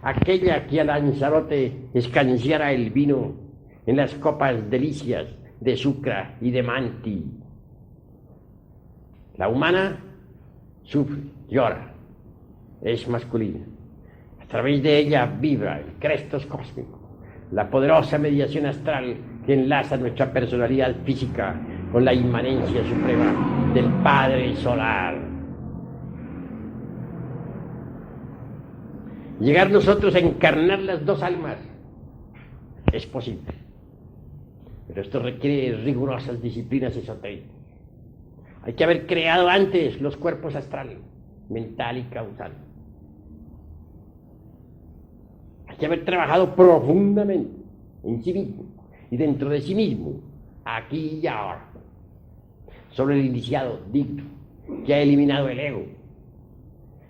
aquella que a Lanzarote escanciara el vino en las copas delicias de Sucra y de Manti. La humana sufre, llora, es masculina. A través de ella vibra el crestos cósmico, la poderosa mediación astral que enlaza nuestra personalidad física con la inmanencia suprema del Padre Solar. Llegar nosotros a encarnar las dos almas es posible, pero esto requiere rigurosas disciplinas esotéricas. Hay que haber creado antes los cuerpos astrales, mental y causal. Hay que haber trabajado profundamente en sí mismo y dentro de sí mismo, aquí y ahora, sobre el iniciado digno, que ha eliminado el ego,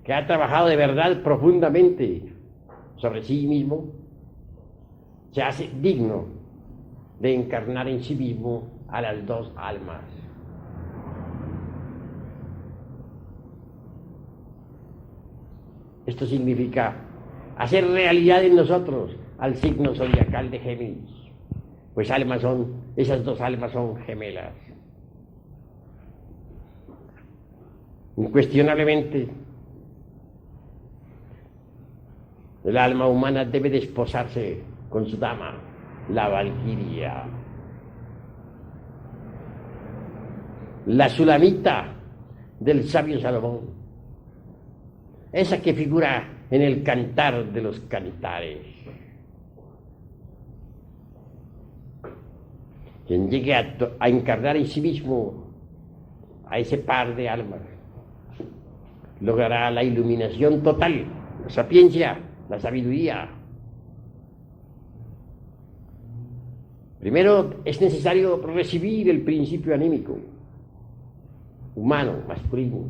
que ha trabajado de verdad profundamente sobre sí mismo, se hace digno de encarnar en sí mismo a las dos almas. Esto significa hacer realidad en nosotros al signo zodiacal de Géminis, pues esas dos almas son gemelas. Incuestionablemente, el alma humana debe desposarse con su dama, la Valquiria. La Sulamita del sabio Salomón, esa que figura en el Cantar de los Cantares. Quien llegue a encarnar en sí mismo a ese par de almas, logrará la iluminación total, la sapiencia, la sabiduría. Primero es necesario recibir el principio anímico, humano, masculino.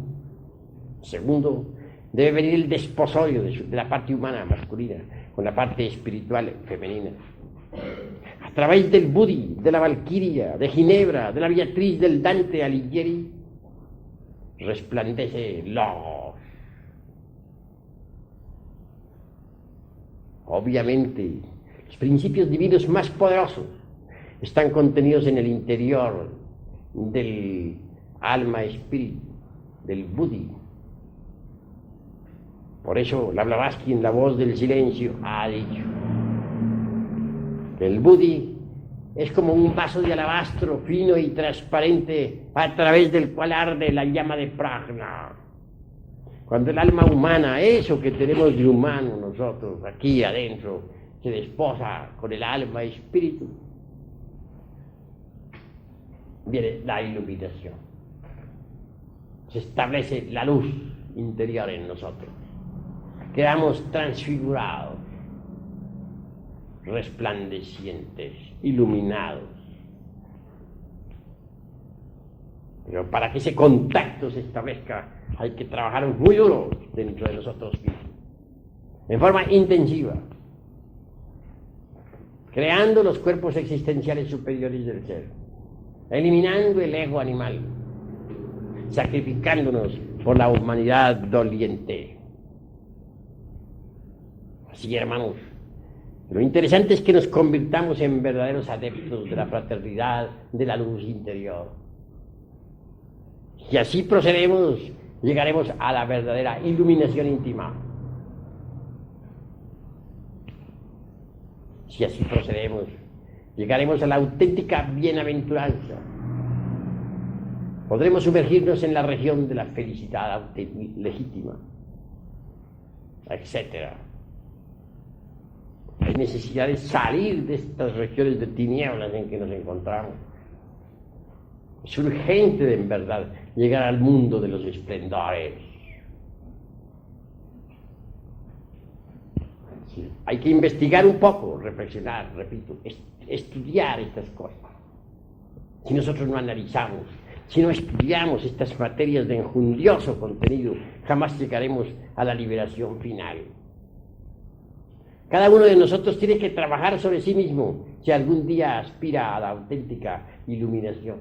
Segundo, debe venir el desposorio de la parte humana, masculina, con la parte espiritual, femenina. A través del Budi, de la Valquiria, de Ginebra, de la Beatriz, del Dante Alighieri, resplandece Logos. Obviamente, los principios divinos más poderosos están contenidos en el interior del alma espíritu, del Budi. Por eso la Blavatsky, en La voz del silencio, ha dicho que el Budi es como un vaso de alabastro fino y transparente a través del cual arde la llama de Prajna. Cuando el alma humana, eso que tenemos de humano nosotros aquí adentro, se desposa con el alma espíritu, viene la iluminación. Se establece la luz interior en nosotros. Quedamos transfigurados, resplandecientes, iluminados. Pero para que ese contacto se establezca, hay que trabajar muy duro dentro de nosotros mismos, en forma intensiva, creando los cuerpos existenciales superiores del ser, eliminando el ego animal, sacrificándonos por la humanidad doliente. Así, hermanos, lo interesante es que nos convirtamos en verdaderos adeptos de la fraternidad, de la luz interior. Si así procedemos, llegaremos a la verdadera iluminación íntima. Si así procedemos, llegaremos a la auténtica bienaventuranza. Podremos sumergirnos en la región de la felicidad legítima, etc. Hay necesidad de salir de estas regiones de tinieblas en que nos encontramos. Es urgente, en verdad, llegar al mundo de los esplendores. Sí, hay que investigar un poco, reflexionar, repito, estudiar estas cosas. Si nosotros no analizamos, si no estudiamos estas materias de enjundioso contenido, jamás llegaremos a la liberación final. Cada uno de nosotros tiene que trabajar sobre sí mismo si algún día aspira a la auténtica iluminación.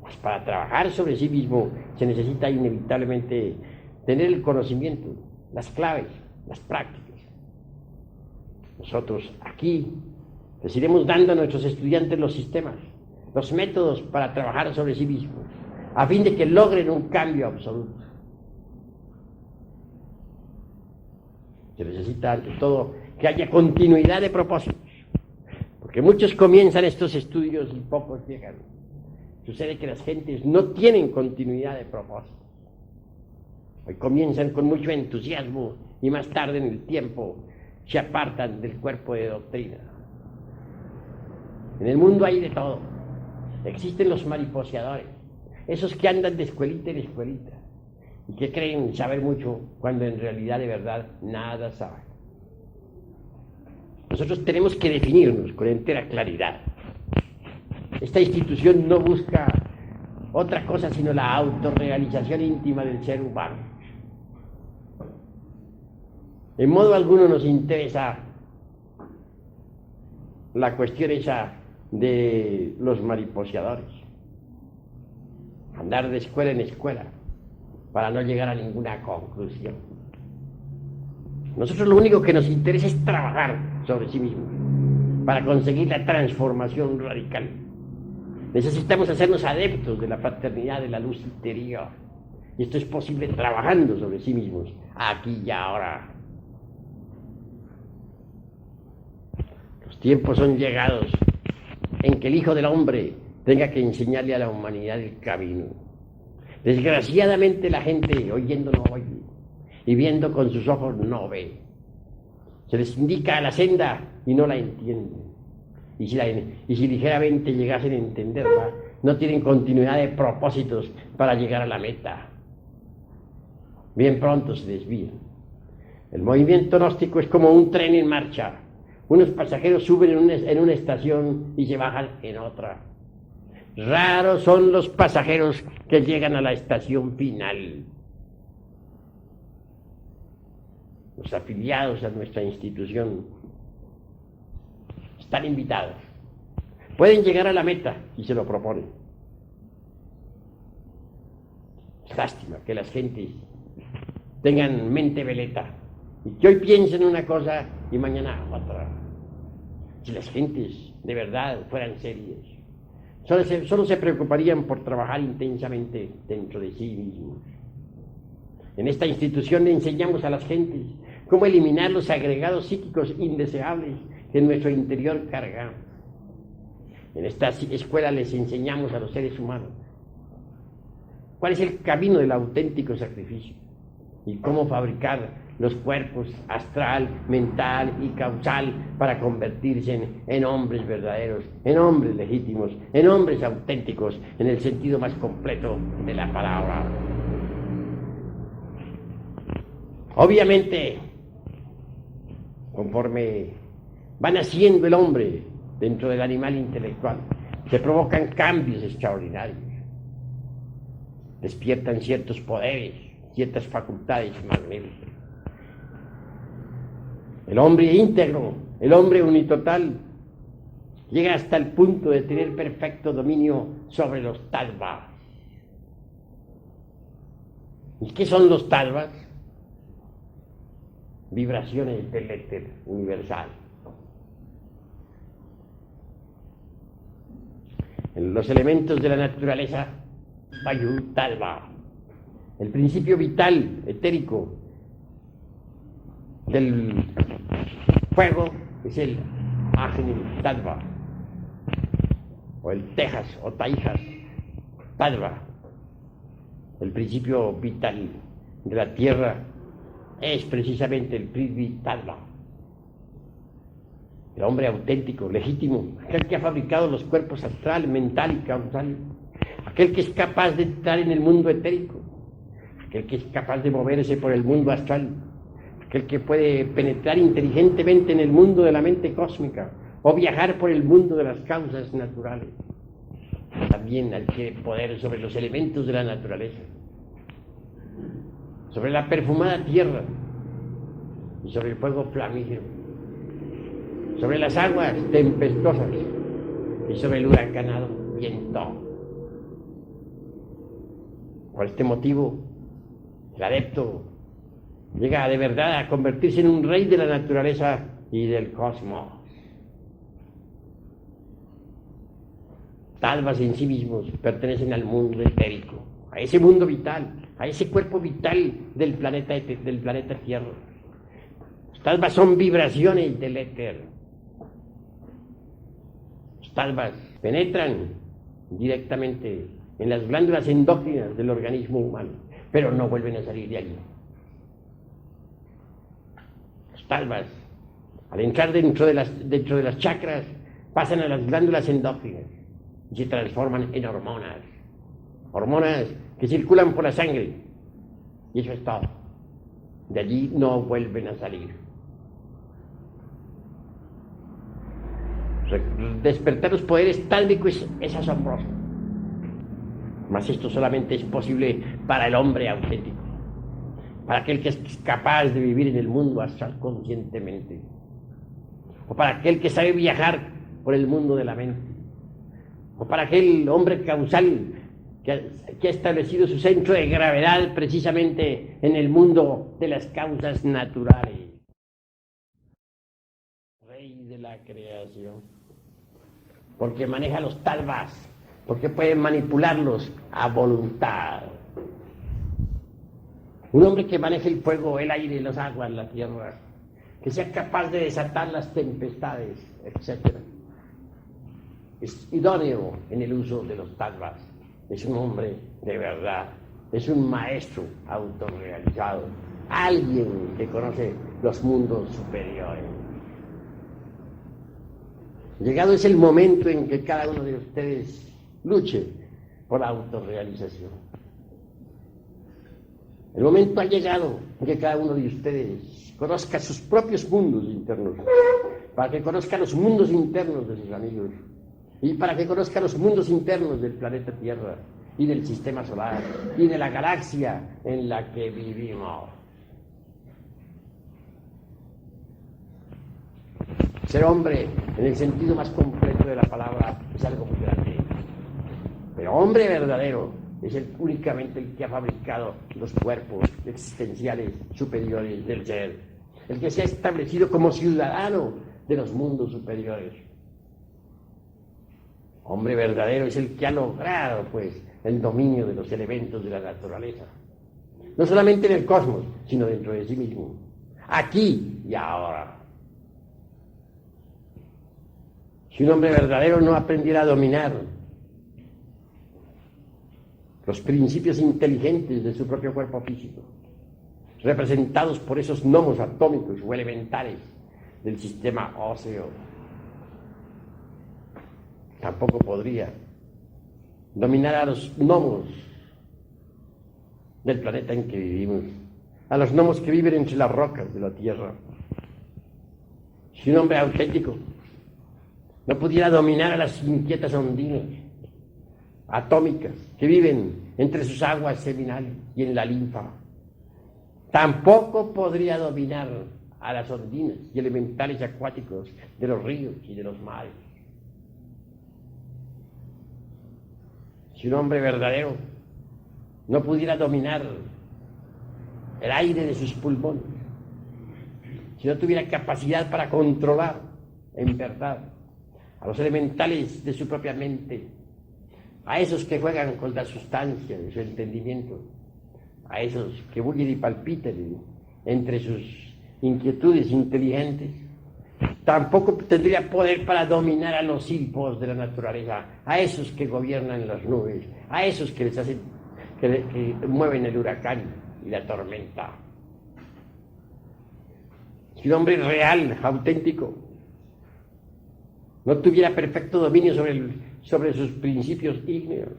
Pues para trabajar sobre sí mismo se necesita inevitablemente tener el conocimiento, las claves, las prácticas. Nosotros aquí les iremos dando a nuestros estudiantes los sistemas, los métodos para trabajar sobre sí mismos, a fin de que logren un cambio absoluto. Se necesita, ante todo, que haya continuidad de propósitos, porque muchos comienzan estos estudios y pocos llegan. Sucede que las gentes no tienen continuidad de propósitos. Hoy comienzan con mucho entusiasmo y más tarde en el tiempo se apartan del cuerpo de doctrina. En el mundo hay de todo. Existen los mariposeadores, esos que andan de escuelita en escuelita y que creen saber mucho cuando en realidad de verdad nada saben. Nosotros tenemos que definirnos con entera claridad. Esta institución no busca otra cosa sino la autorrealización íntima del ser humano. En modo alguno nos interesa la cuestión esa de los mariposeadores. Andar de escuela en escuela para no llegar a ninguna conclusión. Nosotros lo único que nos interesa es trabajar sobre sí mismos para conseguir la transformación radical. Necesitamos hacernos adeptos de la fraternidad de la luz interior. Y esto es posible trabajando sobre sí mismos, aquí y ahora. Los tiempos son llegados en que el Hijo del Hombre tenga que enseñarle a la humanidad el camino. Desgraciadamente la gente oyendo no oye y viendo con sus ojos no ve. Se les indica la senda y no la entienden. Y si ligeramente llegasen a entenderla, no tienen continuidad de propósitos para llegar a la meta. Bien pronto se desvían. El movimiento gnóstico es como un tren en marcha. Unos pasajeros suben en una estación y se bajan en otra. Raros son los pasajeros que llegan a la estación final. Los afiliados a nuestra institución están invitados. Pueden llegar a la meta y se lo proponen. Es lástima que las gentes tengan mente veleta y que hoy piensen una cosa y mañana otra. Si las gentes de verdad fueran serias, solo se preocuparían por trabajar intensamente dentro de sí mismos. En esta institución le enseñamos a las gentes cómo eliminar los agregados psíquicos indeseables que en nuestro interior cargamos. En esta escuela les enseñamos a los seres humanos cuál es el camino del auténtico sacrificio y cómo fabricar los cuerpos astral, mental y causal para convertirse en hombres verdaderos, en hombres legítimos, en hombres auténticos, en el sentido más completo de la palabra. Obviamente, conforme va naciendo el hombre dentro del animal intelectual, se provocan cambios extraordinarios. Despiertan ciertos poderes, ciertas facultades magníficas. El hombre íntegro, el hombre unitotal, llega hasta el punto de tener perfecto dominio sobre los tattvas. ¿Y qué son los tattvas? Vibraciones del éter universal. En los elementos de la naturaleza, Vayu Tattva, el principio vital, etérico, del fuego es el Agni Tattva, o el Tejas o Taijas Tattva. El principio vital de la tierra es precisamente el Prithvi Tattva. El hombre auténtico, legítimo, aquel que ha fabricado los cuerpos astral, mental y causal, aquel que es capaz de entrar en el mundo etérico, aquel que es capaz de moverse por el mundo astral, aquel que puede penetrar inteligentemente en el mundo de la mente cósmica o viajar por el mundo de las causas naturales. También adquiere poder sobre los elementos de la naturaleza, sobre la perfumada tierra y sobre el fuego flamígero, sobre las aguas tempestuosas y sobre el huracanado viento. Por este motivo, el adepto llega de verdad a convertirse en un rey de la naturaleza y del cosmos. Talvas en sí mismos pertenecen al mundo etérico, a ese mundo vital, a ese cuerpo vital del planeta Tierra. Los talvas son vibraciones del éter. Los talvas penetran directamente en las glándulas endócrinas del organismo humano, pero no vuelven a salir de allí. Los talvas, al entrar dentro de las chakras, pasan a las glándulas endócrinas y se transforman en hormonas que circulan por la sangre, y eso es todo. De allí no vuelven a salir. Despertar los poderes tálmicos es asombroso, mas esto solamente es posible para el hombre auténtico, para aquel que es capaz de vivir en el mundo astral conscientemente, o para aquel que sabe viajar por el mundo de la mente, o para aquel hombre causal que ha establecido su centro de gravedad precisamente en el mundo de las causas naturales. Rey de la creación, porque maneja los talvas, porque puede manipularlos a voluntad. Un hombre que maneje el fuego, el aire, las aguas, la tierra, que sea capaz de desatar las tempestades, etc. Es idóneo en el uso de los talvas. Es un hombre de verdad, es un maestro autorrealizado, alguien que conoce los mundos superiores. Llegado es el momento en que cada uno de ustedes luche por la autorrealización. El momento ha llegado en que cada uno de ustedes conozca sus propios mundos internos, para que conozca los mundos internos de sus amigos, y para que conozca los mundos internos del planeta Tierra, y del sistema solar, y de la galaxia en la que vivimos. Ser hombre, en el sentido más completo de la palabra, es algo muy grande. Pero hombre verdadero es únicamente el que ha fabricado los cuerpos existenciales superiores del ser, el que se ha establecido como ciudadano de los mundos superiores. Hombre verdadero es el que ha logrado, pues, el dominio de los elementos de la naturaleza, no solamente en el cosmos, sino dentro de sí mismo, aquí y ahora. Si un hombre verdadero no aprendiera a dominar los principios inteligentes de su propio cuerpo físico, representados por esos gnomos atómicos o elementales del sistema óseo, tampoco podría dominar a los gnomos del planeta en que vivimos, a los gnomos que viven entre las rocas de la Tierra. Si un hombre auténtico no pudiera dominar a las inquietas ondinas atómicas que viven entre sus aguas seminales y en la linfa, tampoco podría dominar a las ondinas y elementales acuáticos de los ríos y de los mares. Si un hombre verdadero no pudiera dominar el aire de sus pulmones, si no tuviera capacidad para controlar en verdad a los elementales de su propia mente, a esos que juegan con la sustancia de su entendimiento, a esos que bullen y palpitan entre sus inquietudes inteligentes, tampoco tendría poder para dominar a los hipos de la naturaleza, a esos que gobiernan las nubes, a esos que les hacen, que mueven el huracán y la tormenta. Si un hombre real, auténtico, no tuviera perfecto dominio sobre sus principios ígneos,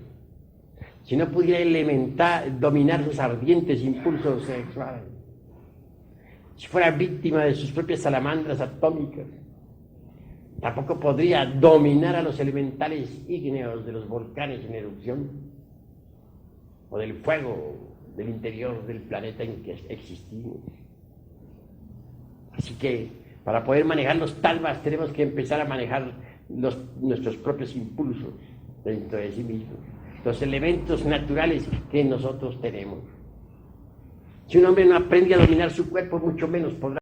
si no pudiera dominar sus ardientes impulsos sexuales, si fuera víctima de sus propias salamandras atómicas, tampoco podría dominar a los elementales ígneos de los volcanes en erupción o del fuego del interior del planeta en que existimos. Así que para poder manejar los talvas tenemos que empezar a manejar nuestros propios impulsos dentro de sí mismos, los elementos naturales que nosotros tenemos. Si un hombre no aprende a dominar su cuerpo, mucho menos podrá